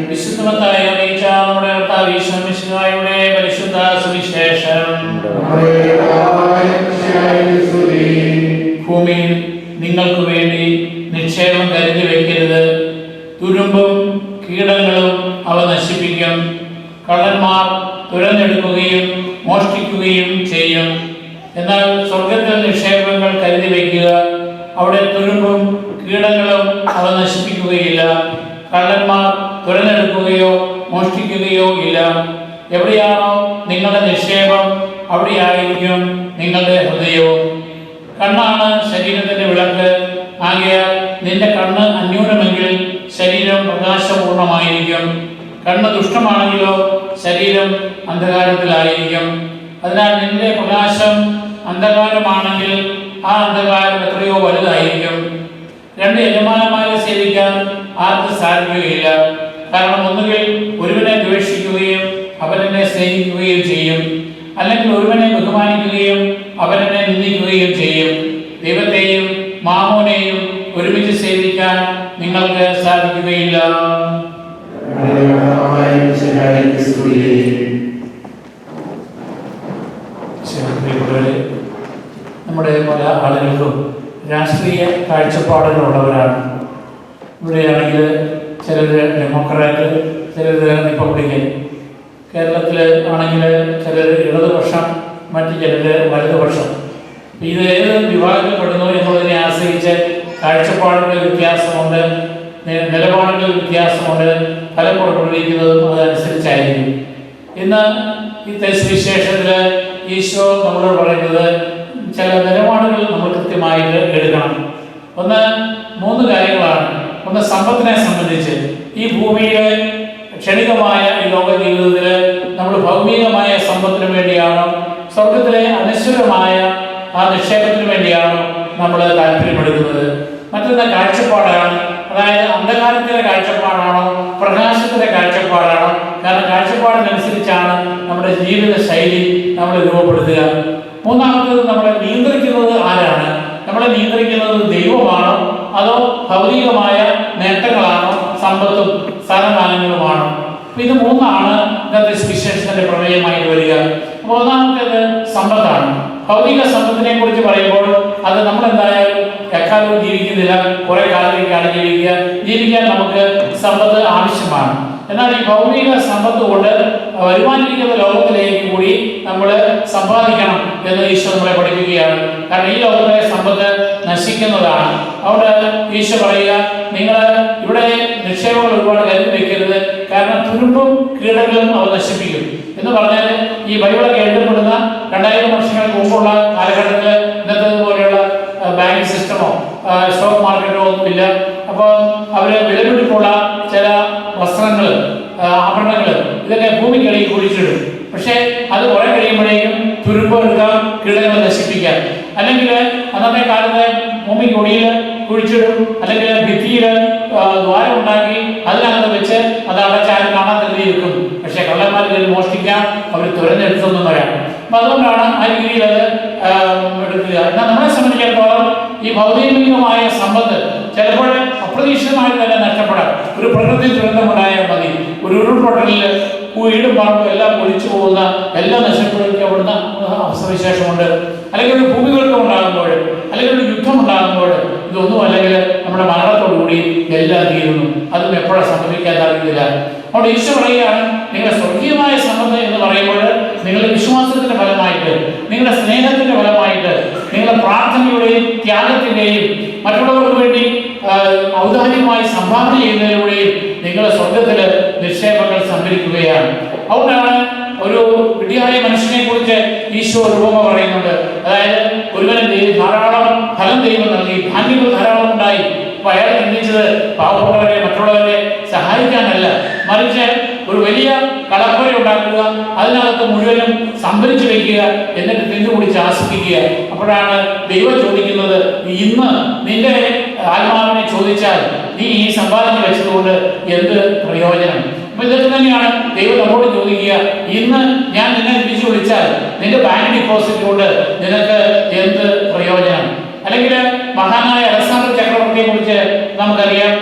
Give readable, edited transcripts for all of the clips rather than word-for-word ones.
വിശുദ്ധമത്തായി അറിയിച്ച നമ്മുടെ കർത്താവ് ഈശോ മിശിഹായുടെ പരിശുദ്ധ സുവിശേഷം. ഭൂമിയിൽ നിങ്ങൾക്ക് വേണ്ടി നിക്ഷേപം കരുതി വയ്ക്കരുത്. തുരുമ്പും കീടങ്ങളും അവ നശിപ്പിക്കും. കള്ളന്മാർ തുരന്നെടുക്കുകയും മോഷ്ടിക്കുകയും ചെയ്യും. എന്നാൽ സ്വർഗത്തിൽ നിക്ഷേപങ്ങൾ കരുതി വയ്ക്കുക. അവിടെ തുരുമ്പും കീടങ്ങളും അവ നശിപ്പിക്കുകയില്ല. കള്ളന്മാർ തുരന്നെടുക്കുകയോ മോഷ്ടിക്കുകയോ ഇല്ല. എവിടെയാണോ നിങ്ങളുടെ നിക്ഷേപം അവിടെയായിരിക്കും നിങ്ങളുടെ ഹൃദയവും. കണ്ണാണ് ശരീരത്തിന്റെ വിളക്ക്. ആകയാൽ നിന്റെ കണ്ണ് അന്യൂനമെങ്കിൽ ശരീരം പ്രകാശപൂർണമായിരിക്കും. കണ്ണ് ദുഷ്ടമാണെങ്കിലോ ശരീരം അന്ധകാരത്തിലായിരിക്കും. അതിനാൽ നിന്റെ പ്രകാശം അന്ധകാരമാണെങ്കിൽ ആ അന്ധകാരം എത്രയോ വലുതായിരിക്കും. രണ്ട് യജമാനന്മാരെ സേവിക്കാൻ ആർക്കും സാധിക്കുകയില്ല. കാരണം ഒന്നുകിൽ ഒരുവനെ ദ്വേഷിക്കുകയും അവനെ സ്നേഹിക്കുകയും ചെയ്യും, അല്ലെങ്കിൽ ഒരുവനെ ബഹുമാനിക്കുകയും അവനെ നിന്ദിക്കുകയും ചെയ്യും. ദൈവത്തെയും മാമോനെയും ഒരുമിച്ച് സേവിക്കാൻ നിങ്ങൾക്ക് സാധിക്കുകയില്ല. നമ്മുടെ പല ആളുകൾക്കും രാഷ്ട്രീയ കാഴ്ചപ്പാടുകളുള്ളവരാണ്. ഇവിടെയാണെങ്കിൽ ചിലർ ഡെമോക്രാറ്റ്, ചിലർ റിപ്പബ്ലിക്കൻ. കേരളത്തിൽ ആണെങ്കിൽ ചിലർ ഇടതുപക്ഷം, മറ്റു ചിലർ വലതുപക്ഷം. ഇത് ഏത് വിഭാഗത്തിൽപ്പെടുന്നു എന്നുള്ളതിനെ ആശ്രയിച്ച് കാഴ്ചപ്പാടുകളിൽ വ്യത്യാസമുണ്ട്, നിലപാടുകളിൽ വ്യത്യാസമുണ്ട്. ഫലം പുറപ്പെടുവിക്കുന്നതും അതനുസരിച്ചായിരിക്കും. ഇന്ന് ഈ സുവിശേഷത്തിൽ ഈശോ നമ്മളോട് പറയുന്നത് ചില നിലപാടുകൾ നമ്മൾ കൃത്യമായിട്ട് എടുക്കണം. മൂന്ന് കാര്യങ്ങളാണ്. ഒന്ന്, സമ്പത്തിനെ സംബന്ധിച്ച്. ഈ ഭൂമിയിലെ ക്ഷണികമായ ഈ ലോക ജീവിതത്തിൽ നമ്മൾ ഭൗമികമായ സമ്പത്തിന് വേണ്ടിയാണോ സ്വർഗത്തിലെ അനശ്വരമായ ആ നിക്ഷേപത്തിന് വേണ്ടിയാണോ നമ്മൾ താല്പര്യപ്പെടുന്നത്? മറ്റൊന്ന് കാഴ്ചപ്പാടാണ്. അതായത് അന്ധകാരത്തിന്റെ കാഴ്ചപ്പാടാണോ പ്രകാശത്തിന്റെ കാഴ്ചപ്പാടാണോ? കാരണം കാഴ്ചപ്പാടിനനുസരിച്ചാണ് നമ്മുടെ ജീവിത ശൈലി നമ്മൾ രൂപപ്പെടുത്തുക. മൂന്നാമത്തേത്, നമ്മളെ നിയന്ത്രിക്കുന്നത് ആരാണ്? നമ്മളെ നിയന്ത്രിക്കുന്നത് ദൈവമാണോ അതോ ഭൗതികമായ നേട്ടങ്ങളാണോ, സമ്പത്തും സ്ഥാനമാനങ്ങളുമാണോ? ഇത് മൂന്നാണ് ഇന്നത്തെ സുവിശേഷത്തിന്റെ പ്രമേയമായി വരിക. അപ്പോൾ ഒന്നാമത്തേത് സമ്പത്താണ്. ഭൗതിക സമ്പത്തിനെ കുറിച്ച് പറയുമ്പോൾ അത് നമ്മൾ എന്തായാലും എക്കാലവും ജീവിക്കുന്നില്ല, കുറെ കാലത്തേക്കാണ് ജീവിക്കാൻ നമുക്ക് സമ്പത്ത് ആവശ്യമാണ്. എന്നാൽ ഈ ഭൗതിക സമ്പത്ത് കൊണ്ട് വരുമാനിക്കുന്ന ലോകത്തിലേക്ക് കൂടി നമ്മൾ സമ്പാദിക്കണം എന്ന് ഈശോ നമ്മളെ പഠിപ്പിക്കുകയാണ്. കാരണം ഈ ലോകത്തിലെ സമ്പത്ത് നശിക്കുന്നതാണ്. അവിടെ ഈശോ പറയുക, നിങ്ങൾ ഇവിടെ നിക്ഷേപങ്ങൾ ഒരുപാട് കരുതി വെക്കരുത്, കാരണം തുരുമ്പും കീടങ്ങളും അവ നശിപ്പിക്കും എന്ന് പറഞ്ഞാൽ ഈ ബൈബിളൊക്കെ എഴുതപ്പെടുന്ന 2000 വർഷങ്ങൾക്ക് മുമ്പുള്ള കാലഘട്ടത്തിൽ ഇന്നത്തേതുപോലെയുള്ള ബാങ്കിങ് സിസ്റ്റമോ സ്റ്റോക്ക് മാർക്കറ്റോ ഒന്നുമില്ല. അപ്പോൾ അവര് വിലപിടിപ്പുള്ള ചില വസ്ത്രങ്ങൾ, ആഭരണങ്ങൾ ഇതൊക്കെ ഭൂമിക്കടിയിൽ കുഴിച്ചിടും. പക്ഷെ അത് കുറെ കഴിയുമ്പോഴേക്കും തുരുമ്പ് എടുക്കാം, കീടങ്ങൾ നശിപ്പിക്കാം. അല്ലെങ്കിൽ അന്നത്തെ കാലത്ത് ഭൂമിക്കൊടിയിൽ കുഴിച്ചിടും, അല്ലെങ്കിൽ ഭിത്തിയിൽ ദ്വാരം ഉണ്ടാക്കി അതിനകത്ത് വെച്ച് അത് അടച്ചാലും കാണാൻ തന്നെ വെക്കും. പക്ഷെ കള്ളന്മാർ ഇതിൽ മോഷ്ടിക്കാം, അവർ തുരന്നെടുത്തൊന്നും വരാം. അപ്പൊ അതുകൊണ്ടാണ് ആ രീതിയിൽ അത് എടുക്കുക. എന്നാൽ നമ്മളെ സംബന്ധിച്ചിടത്തോളം ഈ ഭൗതികമായ സമ്പത്ത് ചിലപ്പോൾ അപ്രതീക്ഷിതമായി തന്നെ നഷ്ടപ്പെടാം. ഒരു പ്രകൃതി ദുരന്തമുണ്ടായാൽ മതി, ഒരു ഉരുൾപൊട്ടലിൽ വീടും പറമ്പും എല്ലാം ഒലിച്ചു പോകുന്ന, എല്ലാം നഷ്ടപ്പെടുന്ന അവസ്ഥവിശേഷമുണ്ട്. അല്ലെങ്കിൽ ഒരു ഭൂമികൾക്ക് ഉണ്ടാകുമ്പോൾ, അല്ലെങ്കിൽ ഒരു യുദ്ധം ഉണ്ടാകുമ്പോൾ, ഇതൊന്നും അല്ലെങ്കിൽ നമ്മുടെ മരണത്തോടുകൂടി എല്ലാം തീരുന്നു. അതും എപ്പോഴാണ് സംഭവിക്കാൻ അറിയുന്നില്ല. അവിടെ ഈശോ പറയുകയാണ്, നിങ്ങളുടെ സ്വർഗീയമായ സമ്പത്ത് എന്ന് പറയുമ്പോൾ നിങ്ങളുടെ വിശ്വാസത്തിന്റെ ഫലമായിട്ട്, നിങ്ങളുടെ സ്നേഹത്തിന്റെ ഫലമായിട്ട്, നിങ്ങളുടെ പ്രാർത്ഥനയുടെയും ത്യാഗത്തിന്റെയും മറ്റുള്ളവർക്ക് വേണ്ടി ഔദാര്യമായി സംഭാവന ചെയ്യുന്നതിലൂടെയും നിങ്ങളുടെ സ്വർഗത്തില് നിക്ഷേപങ്ങൾ സംഭരിക്കുകയാണ്. അതുകൊണ്ടാണ് ഒരു വിഡ്ഢിയായ മനുഷ്യനെ കുറിച്ച് ഈശോ ഒരു ഉപമ പറയുന്നുണ്ട്. അതായത് ഒരുവന് ധാരാളം ഫലം ദൈവം നൽകി, ധാന്യങ്ങൾ ധാരാളം ഉണ്ടായി. അപ്പൊ അയാൾ ചിന്തിച്ചത് പാവപ്പെട്ടവരെ, മറ്റുള്ളവരെ സഹായിക്കാനല്ല, മറിച്ച് ഒരു വലിയ കളപ്പുര ഉണ്ടാക്കുക, അതിനകത്ത് മുഴുവനും സംഭരിച്ചു വയ്ക്കുക, എന്നിട്ട് തിന്നുകുടിച്ച് ആസ്വദിക്കുക. അപ്പോഴാണ് ദൈവം ചോദിക്കുന്നത്, ഇന്ന് നിന്റെ ആത്മാവിനെ ചോദിച്ചാൽ നീ ഈ സമ്പാദിച്ചു വെച്ചതുകൊണ്ട് എന്ത് പ്രയോജനം? അപ്പൊ ഇതൊക്കെ തന്നെയാണ് ദൈവം നമ്മോട് ചോദിക്കുക, ഇന്ന് ഞാൻ നിന്നെ തിരിച്ചു വിളിച്ചാൽ നിന്റെ ബാങ്ക് ഡിപ്പോസിറ്റ് കൊണ്ട് നിനക്ക് എന്ത് പ്രയോജനം? മഹാനായ അലക്സാണ്ടർ ചക്രവർത്തിയെ കുറിച്ച് നമുക്കറിയാം.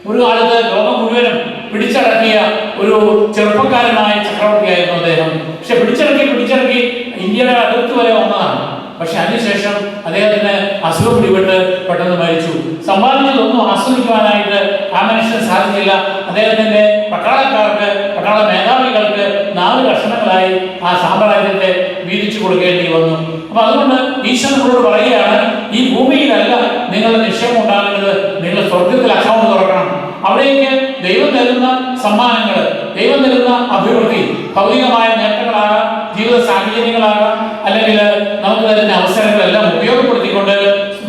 ഒരു കാലത്ത് ലോകം മുഴുവനും പിടിച്ചടക്കിയ ഒരു ചെറുപ്പക്കാരനായ ചക്രവർത്തിയായിരുന്നു അദ്ദേഹം. പക്ഷെ പിടിച്ചടക്കി ഇന്ത്യയുടെ അടുത്ത് വരെ വന്നതാണ്. പക്ഷെ അതിനുശേഷം അദ്ദേഹത്തിന് അസുഖം പിടിപെട്ട് പെട്ടെന്ന് മരിച്ചു. സമ്പാദിച്ചതൊന്നും ആസ്വദിക്കുവാനായിട്ട് ആ മനുഷ്യന് സാധിച്ചില്ല. അദ്ദേഹത്തിന്റെ പട്ടാള മേധാവികൾക്ക് 4 കഷണങ്ങളായി ആ സാമ്രാജ്യത്തെ വീതിച്ചു കൊടുക്കേണ്ടി വന്നു. അപ്പൊ അതുകൊണ്ട് ഈശോ നമ്മളോട് പറയുകയാണ്, ഈ ഭൂമിയിലല്ല നിങ്ങളുടെ നിക്ഷേപം ഉണ്ടാകേണ്ടത്, നിങ്ങൾ സ്വർഗത്തിൽ അക്കൗണ്ട് തുറക്കണം. അവിടേക്ക് ദൈവം തരുന്ന സമ്മാനങ്ങൾ, ദൈവം തരുന്ന അഭിവൃദ്ധി, ഭൗതികമായ നേട്ടങ്ങളാകാം, ജീവിത സാഹചര്യങ്ങളാകാം, അല്ലെങ്കിൽ നമുക്ക് തരുന്ന അവസരങ്ങളെല്ലാം ഉപയോഗപ്പെടുത്തിക്കൊണ്ട്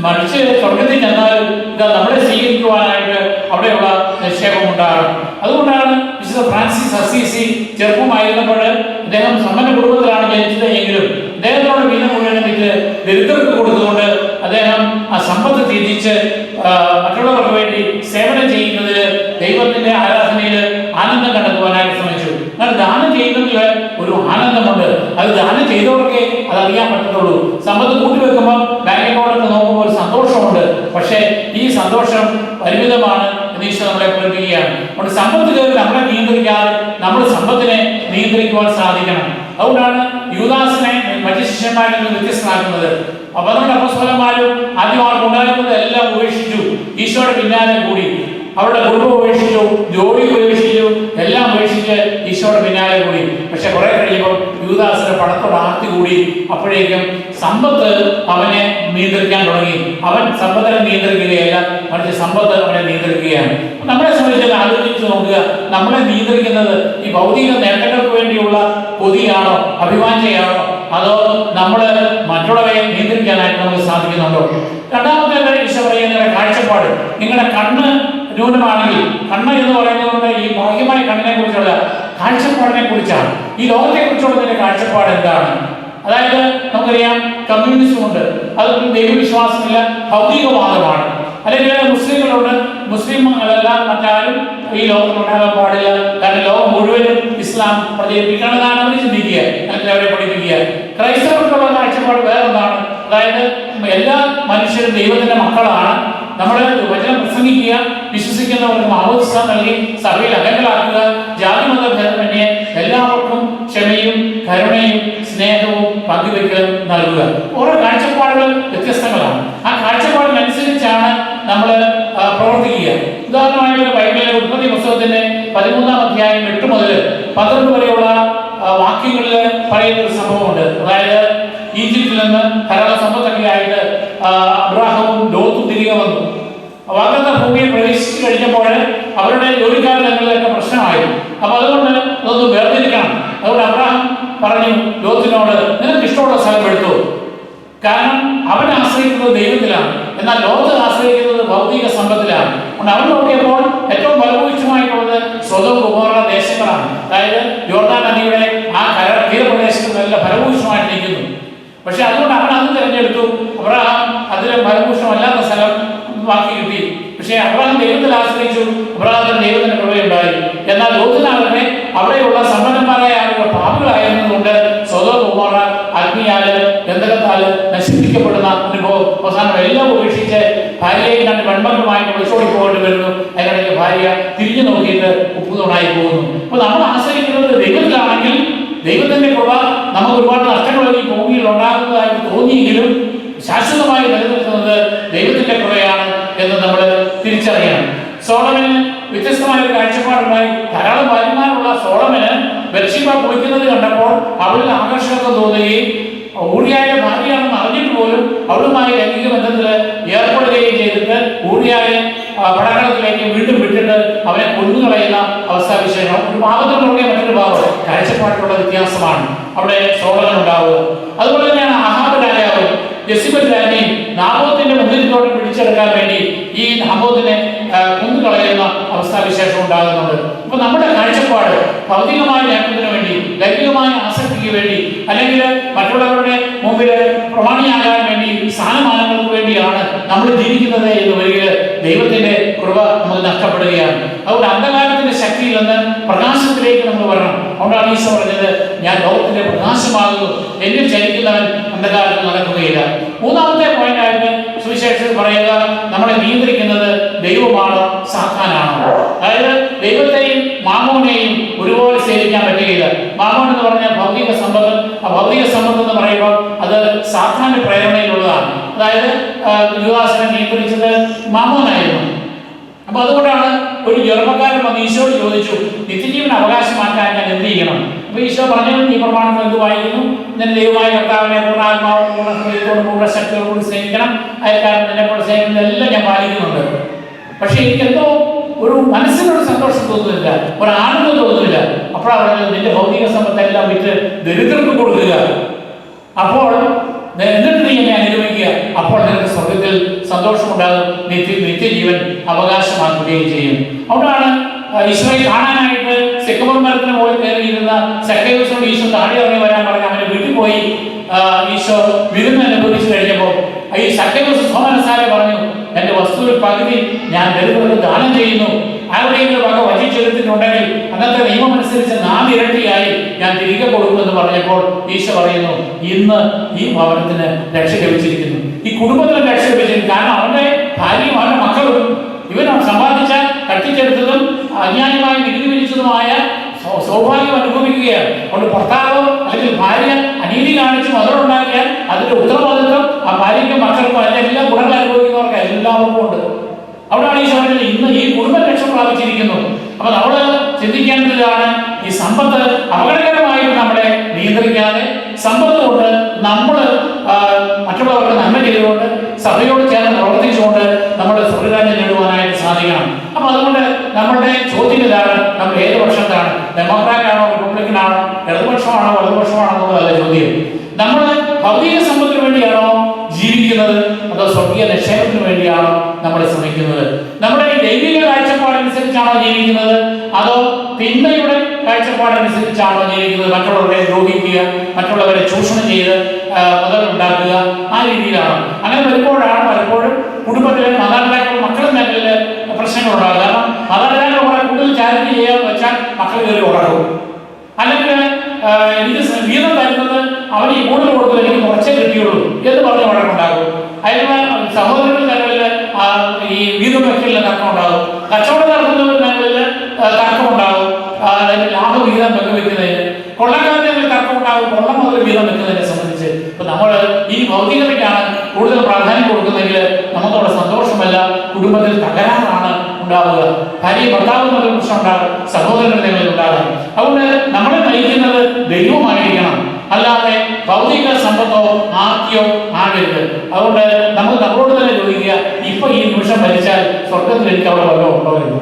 മറിച്ച് സ്വർഗത്തിൽ ചെന്നാൽ ഇത് നമ്മളെ സ്വീകരിക്കുവാനായിട്ട് അവിടെയുള്ള നിക്ഷേപം ഉണ്ടാകും. അതുകൊണ്ടാണ് വിശുദ്ധ ഫ്രാൻസിസ് അസീസി ചെറുപ്പമായിരുന്നപ്പോൾ അദ്ദേഹം സമ്പന്ന കുടുംബത്തിലാണ് ജനിച്ചത് എങ്കിലും അദ്ദേഹത്തോട് വീതം മുഴുവൻ ദരിദ്രർക്ക് കൊടുത്തുകൊണ്ട് അദ്ദേഹം ആ സമ്പത്ത് തിരിച്ച് മറ്റുള്ളവർക്ക് വേണ്ടി സേവനം ചെയ്യുന്നതിൽ ദൈവത്തിന്റെ ആരാധനയിൽ ആനന്ദം കണ്ടെത്തുവാനായിട്ട് ശ്രമിച്ചു. എന്നാൽ ദാനം ചെയ്യുന്നതിൽ ഒരു ആനന്ദമുണ്ട്. അത് ദാനം ചെയ്തവർക്കേ അത് അറിയാൻ പറ്റത്തുള്ളൂ. സമ്പത്ത് കൂട്ടിവെക്കുമ്പോൾ ബാങ്ക് അക്കൗണ്ടൊക്കെ നോക്കുമ്പോൾ ഒരു സന്തോഷമുണ്ട്. പക്ഷേ ഈ സന്തോഷം പരിമിതമാണ് എന്ന് ഈശോ നമ്മളെ പഠിപ്പിക്കുകയാണ്. അതുകൊണ്ട് സമ്പത്ത് കയറി നമ്മളെ നിയന്ത്രിക്കാതെ നമ്മൾ സമ്പത്തിനെ നിയന്ത്രിക്കുവാൻ സാധിക്കണം. അതുകൊണ്ടാണ് യൂദാസിനെ മറ്റു ശിഷ്യന്മാരിൽ നിന്ന് വ്യത്യസ്തമാക്കുന്നത്. അപ്പൊ നമ്മുടെ അപ്പോസ്തലന്മാരും ആദ്യം അവർക്ക് ഉണ്ടായിരുന്നത് എല്ലാം ഉപേക്ഷിച്ചു, ഈശോയുടെ പിന്നാലെ കൂടി. അവരുടെ കുടുംബം ഉപേക്ഷിച്ചു, ജോലി ഉപേക്ഷിച്ചു, എല്ലാം ഉപേക്ഷിച്ച് ഈശോയുടെ പിന്നാലെ കൂടി. പക്ഷെ കുറെ കഴിയുമ്പോൾ യൂദാസിന്റെ പണത്തോട് ആർത്തി കൂടി. അപ്പോഴേക്കും സമ്പത്ത് അവനെ നിയന്ത്രിക്കാൻ തുടങ്ങി. അവൻ സമ്പത്തിനെ നിയന്ത്രിക്കുകയല്ല, മറിച്ച് സമ്പത്ത് അവനെ നിയന്ത്രിക്കുകയാണ്. നമ്മളെ സംബന്ധിച്ച് ആലോചിച്ച് നോക്കുക, നമ്മളെ നിയന്ത്രിക്കുന്നത് ഈ ഭൗതിക നേട്ടങ്ങൾക്ക് വേണ്ടിയുള്ള കൊതിയാണോ, അഭിവാഞ്ചയാണോ, അതോ നമ്മൾ മറ്റുള്ളവരെ നിയന്ത്രിക്കാനായിട്ട് നമുക്ക് സാധിക്കുന്നുണ്ടോ? രണ്ടാമത്തെ ഈശോ പറയുന്ന കാഴ്ചപ്പാട്, നിങ്ങളുടെ കണ്ണ് ന്യൂനമാണെങ്കിൽ, കണ്ണ് എന്ന് പറയുന്നത് ഈ ബാഹ്യമായ കണ്ണിനെ കുറിച്ചുള്ള കാഴ്ചപ്പാടിനെ കുറിച്ചാണ്. ഈ ലോകത്തെ കുറിച്ചുള്ള കാഴ്ചപ്പാട് എന്താണ്? അതായത് നമുക്കറിയാം കമ്മ്യൂണിസം ഉണ്ട്, അത് ദൈവവിശ്വാസമില്ല, ഭൗതികവാദമാണ്. അല്ലെങ്കിൽ മുസ്ലിങ്ങളുണ്ട്, മുസ്ലിങ്ങളെല്ലാം മറ്റാരും ഈ ലോകത്തിൽ ഉണ്ടാകാൻ പാടില്ല, കാരണം ലോകം മുഴുവനും ഇസ്ലാം പ്രചരിപ്പിക്കണമെന്നാണ് അവർ ചിന്തിക്കുക, അല്ലെങ്കിൽ അവരെ പഠിപ്പിക്കുക. ക്രൈസ്തവർക്കുള്ള കാഴ്ചപ്പാട് വേറെന്താണ്? അതായത് എല്ലാ മനുഷ്യരും ദൈവത്തിന്റെ മക്കളാണ്. നമ്മൾ വചനം പ്രസംഗിക്കുക, വിശ്വസിക്കുന്നവർക്ക് മാമോദിസ നൽകി സഭയിൽ അംഗങ്ങളാക്കുക, ജാതിമത ഭേദമന്യേ എല്ലാവർക്കും ക്ഷമയും കരുണയും സ്നേഹവും പങ്കുവെക്കലും നൽകുക. ഓരോ കാഴ്ചപ്പാടുകൾ വ്യത്യസ്തങ്ങളാണ്. ആ കാഴ്ചപ്പാടിനനുസരിച്ചാണ് നമ്മൾ പ്രവർത്തിക്കുക. ഉദാഹരണമായിട്ട് ബൈബിളിലെ ഉൽപ്പത്തി പുസ്തകത്തിന്റെ 13-ാം അധ്യായം 8 മുതൽ 12 വരെയുള്ള വാക്യങ്ങളിൽ പറയുന്ന ഒരു സംഭവമുണ്ട്. അതായത് ഈജിപ്തിൽ നിന്ന് ധാരാളം സമ്പത്തൊക്കെ ആയിട്ട് അബ്രാഹവും ലോത്തും തിരികെ വന്നു. വാഗ്ദത്ത ഭൂമിയിൽ പ്രവേശിച്ചു കഴിഞ്ഞപ്പോൾ അവരുടെ ജോലിക്കാരിലൊക്കെ പ്രശ്നമായി. അപ്പൊ അതുകൊണ്ട് അതൊന്ന് വേർതിരിക്കണം. അതുകൊണ്ട് അബ്രാഹം പറഞ്ഞു ലോത്തിനോട്, നിനക്ക് ഇഷ്ടമുള്ള സ്ഥലം എടുത്തു. കാരണം അവൻ ആശ്രയിക്കുന്നത് ദൈവത്തിലാണ്, എന്നാൽ ലോത്ത് ആശ്രയിക്കുന്നത് ഭൗതിക സമ്പത്തിലാണ്. അതുകൊണ്ട് അവൻ നോക്കിയപ്പോൾ ഏറ്റവും ഫലഭൂയിഷ്ഠമായിട്ടുള്ളത് സ്വതം ഗൊമോറ ദേശങ്ങളാണ്. അതായത് യോർദാൻ നദിയുടെ ആ തീരപ്രദേശങ്ങളിലെല്ലാം ഫലഭൂയിഷ്ഠമായിട്ട് നിൽക്കുന്നു. പക്ഷെ അതുകൊണ്ട് അവൻ അത് തിരഞ്ഞെടുത്തു. അബ്രഹാം അതിന് ഫലഭൂഷണമല്ലാത്ത സ്ഥലം ബാക്കി കിട്ടി. പക്ഷെ അബ്രഹാം ദൈവത്തിൽ ആശ്രയിച്ചു, അബ്രഹാമിന് ദൈവത്തിന് കൃപയുണ്ടായി. എന്നാൽ ലോത്തിനാകട്ടെ അവിടെയുള്ള സമ്പന്നന്മാരായ ആളുകൾ പാപികളായിരുന്നതുകൊണ്ട് സ്വതോം ഗൊമോറ അഗ്നിയാല് ഗന്ധകത്താല് നശിപ്പിക്കപ്പെടുന്ന അനുഭവം. അവസാനം എല്ലാം ഉപേക്ഷിച്ച് ഭാര്യയെ കണ്ട് പെൺമക്കളുമായിട്ട് വിളിച്ചോടി പോകേണ്ടി വരുന്നു. അതിനിടയ്ക്ക് ഭാര്യ തിരിഞ്ഞു നോക്കിയിട്ട് ഉപ്പുതുണായി പോകുന്നു. അപ്പൊ നമ്മൾ ആശ്രയിക്കുന്നത് ദൈവത്തിലാണെങ്കിൽ ദൈവത്തിന്റെ കൃപ നമുക്ക് ഒരുപാട് നഷ്ടങ്ങൾ ഈ ഭൂമിയിൽ ഉണ്ടാകുന്നതായിട്ട് തോന്നിയെങ്കിലും ശാശ്വതമായി നിലനിൽക്കുന്നത് ദൈവത്തിന്റെ കൃപയാണ് എന്ന് നമ്മൾ തിരിച്ചറിയണം. സോളമന് വ്യത്യസ്തമായ ഒരു കാഴ്ചപ്പാടുണ്ടായി. ധാരാളം ഭാര്യമാരുള്ള സോളമന് ബത്ശേബ കുളിക്കുന്നത് കണ്ടപ്പോൾ അവളിൽ ആകർഷണം തോന്നുകയും ഊറിയായ ഭാര്യയാണെന്ന് അറിഞ്ഞിട്ട് പോലും അവളുമായി ലൈംഗിക ബന്ധത്തിൽ ഏർപ്പെടുകയും ചെയ്തിട്ട് ഊറിയായ പടകളത്തിലേക്ക് വീണ്ടും വിട്ടിട്ട് അവനെ കൊന്നുകളയുന്ന അവസ്ഥാവിശേഷം. ഒരു ഭാഗത്തോടുകൂടിയ മറ്റൊരു ഭാഗം കാഴ്ചപ്പാടിലുള്ള വ്യത്യാസമാണ് അവിടെ സോളമൻ ഉണ്ടാവുക. അതുപോലെ തന്നെയാണ് അഹാബ് രാജാവ് യെസിബൽ രാജ്ഞിയും നാബോത്തിന്റെ മുന്തിരിത്തോട്ടം പിടിച്ചെടുക്കാൻ വേണ്ടി ഈ നാബോത്തിനെ കൊന്നുകളയുന്ന അവസ്ഥാവിശേഷം ഉണ്ടാകുന്നുണ്ട്. അപ്പൊ നമ്മുടെ കാഴ്ചപ്പാട് ഭൗതികമായ നേട്ടത്തിന് വേണ്ടി, ലൈംഗികമായ ആസക്തിക്ക് വേണ്ടി, അല്ലെങ്കിൽ മറ്റുള്ളവരുടെ മുമ്പിൽ പ്രമാണിയാകാൻ വേണ്ടി, സ്ഥാനമാനങ്ങൾക്ക് വേണ്ടിയാണ് നമ്മൾ ജീവിക്കുന്നത് എന്ന് വരിക ദൈവത്തിന്റെ കൃപ നമുക്ക് നഷ്ടപ്പെടുകയാണ്. അതുകൊണ്ട് അന്ധകാരത്തിന്റെ ശക്തിയിൽ നിന്ന് പ്രകാശത്തിലേക്ക് നമ്മൾ വരണം. അതുകൊണ്ടാണ് ഈശോ പറഞ്ഞത്, ഞാൻ ലോകത്തിന്റെ പ്രകാശമാകുന്നു, എന്നിൽ ചലിക്കുന്നവൻ അന്ധകാരത്തിൽ നടക്കുകയില്ല. മൂന്നാമത്തെ പോയിന്റായിട്ട് സുവിശേഷത്തിൽ പറയുക, നമ്മളെ നിയന്ത്രിക്കുന്നത് ദൈവമാണോ സാത്താനാണോ? അതായത് ദൈവത്തെയും മാമോനെയും ഒരുപോലെ സേവിക്കാൻ പറ്റുകയില്ല. മാമോൻ എന്ന് പറഞ്ഞാൽ ഭൗതിക സമ്പത്ത്. ആ ഭൗതിക സമ്പത്ത് എന്ന് പറയുമ്പോൾ അത് സാത്താന്റെ പ്രേരണയിലുള്ളതാണ്. അതായത് യുവദാസനെ നിയന്ത്രിച്ചത് മാമോനായിരുന്നു. അപ്പൊ അതുകൊണ്ടാണ് ഒരു ചെറുപ്പക്കാരൻ വന്ന് ഈശോയോട് ചോദിച്ചു, നിത്യജീവൻ അവകാശമാക്കാൻ ഞാൻ എന്ത് ചെയ്യണം? അപ്പൊ ഈശോ പറഞ്ഞു, ഈ പ്രമാണങ്ങൾ എന്ത് വായിക്കുന്നു? നിന്റെ ദൈവമായ കർത്താവിനെ പൂർണ്ണാത്മാവോടും പൂർണ്ണ ഹൃദയത്തോടും പൂർണ്ണ ശക്തിയോടും സ്നേഹിക്കണം, അയൽക്കാരൻ നിന്നെ പോലെ സ്നേഹിക്കുന്നതെല്ലാം ഞാൻ പാലിക്കുന്നുണ്ട്. പക്ഷെ എനിക്കെന്തോ ഒരു മനസ്സിനൊരു സന്തോഷം തോന്നുന്നില്ല, ഒരു ആനന്ദം തോന്നുന്നില്ല. അപ്പോഴാണ് പറഞ്ഞത്, നിന്റെ ഭൗതിക സമ്പത്തെല്ലാം വിറ്റ് ദരിദ്രർക്ക് കൊടുക്കുക, അപ്പോൾ എന്നിട്ട് നീ എന്നെ അനുഗമിക്കുക, അപ്പോൾ നിനക്ക് സ്വർഗത്തിൽ സന്തോഷമുണ്ടാകും, നിത്യജീവൻ അവകാശമാക്കുകയും ചെയ്യും. അതുകൊണ്ടാണ് ഈശോയെ കാണാനായിട്ട് സിക്കമോർ മരത്തിന് മുകളിൽ കയറിയിരുന്ന സക്കൈവസിനോട് ഈശോ താഴെ ഇറങ്ങി വരാൻ പറഞ്ഞ് അവന്റെ വീട്ടിൽ പോയി ഈശോ വിരുന്ന് അനുഭവിച്ചു കഴിഞ്ഞപ്പോൾ ഈ സക്കൈവസ് സോമനസാരെ പറഞ്ഞു, എന്റെ വസ്തുവിൽ പകുതി ഞാൻ ദരിദ്രർക്ക് ദാനം ചെയ്യുന്നു. ആരുടെയെങ്കിലും വക വചിച്ചെടുത്തിട്ടുണ്ടെങ്കിൽ അന്നത്തെ നിയമം അനുസരിച്ച് 4 ഇരട്ടിയായി ഞാൻ തിരികെ കൊടുക്കുമെന്ന് പറഞ്ഞപ്പോൾ ഈശോ പറയുന്നു, ഇന്ന് ഈ ഭവനത്തിന് രക്ഷ ലഭിച്ചിരിക്കുന്നു, ഈ കുടുംബത്തിന് രക്ഷ ലഭിച്ചിരിക്കുന്നു. കാരണം അവന്റെ ഭാര്യയും അവന്റെ മക്കളും ഇവൻ സമ്പാദിച്ച കട്ടിച്ചെടുത്തതും അന്യായമായി നികുതി പിരിച്ചതുമായ സൗഭാഗ്യം അനുഭവിക്കുകയാണ്. അതുകൊണ്ട് ഭർത്താവ് അല്ലെങ്കിൽ ഭാര്യ അനീതി കാണിച്ച് മകളുണ്ടാക്കിയാൽ അതിന്റെ ഉത്തരവാദിത്വം ആ ഭാര്യയ്ക്കും മക്കൾക്കും അതിന്റെ എല്ലാ ഗുണങ്ങൾ അനുഭവിക്കുന്നവർക്ക് എല്ലാവർക്കും ഉണ്ട്. അവിടെയാണ് ഈ സമയത്ത് ഇന്ന് ഈ കുടുംബം രക്ഷ പ്രാപിച്ചിരിക്കുന്നു. അപ്പൊ നമ്മള് ചിന്തിക്കേണ്ടതാണ്, ഈ സമ്പത്ത് അപകടകരമായിട്ട് നമ്മളെ നിയന്ത്രിക്കാതെ സമ്പത്ത് കൊണ്ട് നമ്മൾ മറ്റുള്ളവർക്ക് നന്മ ചെയ്തുകൊണ്ട് സഭയോട് ചേർന്ന് പ്രവർത്തിച്ചുകൊണ്ട് നമ്മുടെ സ്വർഗ്ഗരാജ്യം നേടുവാനായിട്ട് സാധിക്കണം. അപ്പൊ അതുകൊണ്ട് നമ്മളുടെ ചോദ്യം ഇതാണ്, നമ്മൾ ഏത് പക്ഷത്താണ്? ഡെമോക്രാറ്റ് ആണോ, റിപ്പബ്ലിക്കൻ ആണോ, ഇടതുപക്ഷമാണോ വലതുപക്ഷമാണോ എന്നുള്ളതല്ല ചോദ്യം. നമ്മൾ ഭൗതിക സമ്പത്തിന് വേണ്ടിയാണോ ജീവിക്കുന്നത്, അതോ സ്വർഗീയ നിക്ഷേപത്തിന് വേണ്ടിയാണോ നമ്മൾ ശ്രമിക്കുന്നത്? നമ്മുടെ ദൈവിക കാഴ്ചപ്പാടനുസരിച്ചാണോ ജീവിക്കുന്നത്, അതോ തിന്മയുടെ കാഴ്ചപ്പാടനുസരിച്ചാണോ ജീവിക്കുന്നത്? മറ്റുള്ളവരെ ദ്രോഹിക്കുക, മറ്റുള്ളവരെ ചൂഷണം ചെയ്ത് മുതലുണ്ടാക്കുക, ആ രീതിയിലാണോ? അങ്ങനെ വരുമ്പോഴാണ് പലപ്പോഴും കുടുംബത്തിലെ മാതാപിതാക്കളും മക്കളും തമ്മിൽ പ്രശ്നങ്ങളുണ്ടാകുക. കാരണം മാതാപിതാക്കൾ കുറെ കൂടുതൽ ചാരിറ്റി ചെയ്യാന്ന് വെച്ചാൽ മക്കൾ കയറി ഉടക്കും. അല്ലെങ്കിൽ എനിക്ക് വീതം തരുന്നത് അവന് ഈ കൂടുതൽ കൊടുത്തത് എനിക്ക് കുറച്ചേ കിട്ടിയുള്ളൂ എന്ന് പറഞ്ഞ് വഴക്കുണ്ടാകും. അതിന് സഹോദരങ്ങൾ തമ്മിൽ ഈ വീതം വെക്കലിൽ തർക്കമുണ്ടാകും. കച്ചവടം നടത്തുന്നവർ തമ്മിൽ തർക്കമുണ്ടാകും. അതായത് ലാഭവിഹിതം വെക്കുന്നതിന്, കൊള്ളക്കാരുടെ തമ്മിൽ തർക്കമുണ്ടാകും, കൊള്ള മുതൽ വീതം വെക്കുന്നതിനെ സംബന്ധിച്ച്. ഇപ്പൊ നമ്മൾ ഈ ഭൗതികതയ്ക്കാണ് കൂടുതൽ പ്രാധാന്യം കൊടുക്കുന്നെങ്കിൽ നമുക്കവിടെ സന്തോഷമല്ല, കുടുംബത്തിൽ തകരാറാണ് ഉണ്ടാവുക. ഭാര്യ ഭർത്താവ് തമ്മിൽ പ്രശ്നം ഉണ്ടാകും, സഹോദരങ്ങൾ തമ്മിൽ ഉണ്ടാകും. അതുകൊണ്ട് നമ്മളെ നയിക്കുന്നത് ദൈവമായിരിക്കണം, അല്ലാതെ ഭൗതിക സമ്പത്തോ ആർത്തിയോ ആകരുത്. അതുകൊണ്ട് നമുക്ക് നമ്മളോട് തന്നെ ചോദിക്കുക, ഇപ്പൊ ഈ നിമിഷം മരിച്ചാൽ സ്വർഗത്തിൽ എനിക്ക് അവിടെ വല്ലതും ഉണ്ടോ എന്ന്.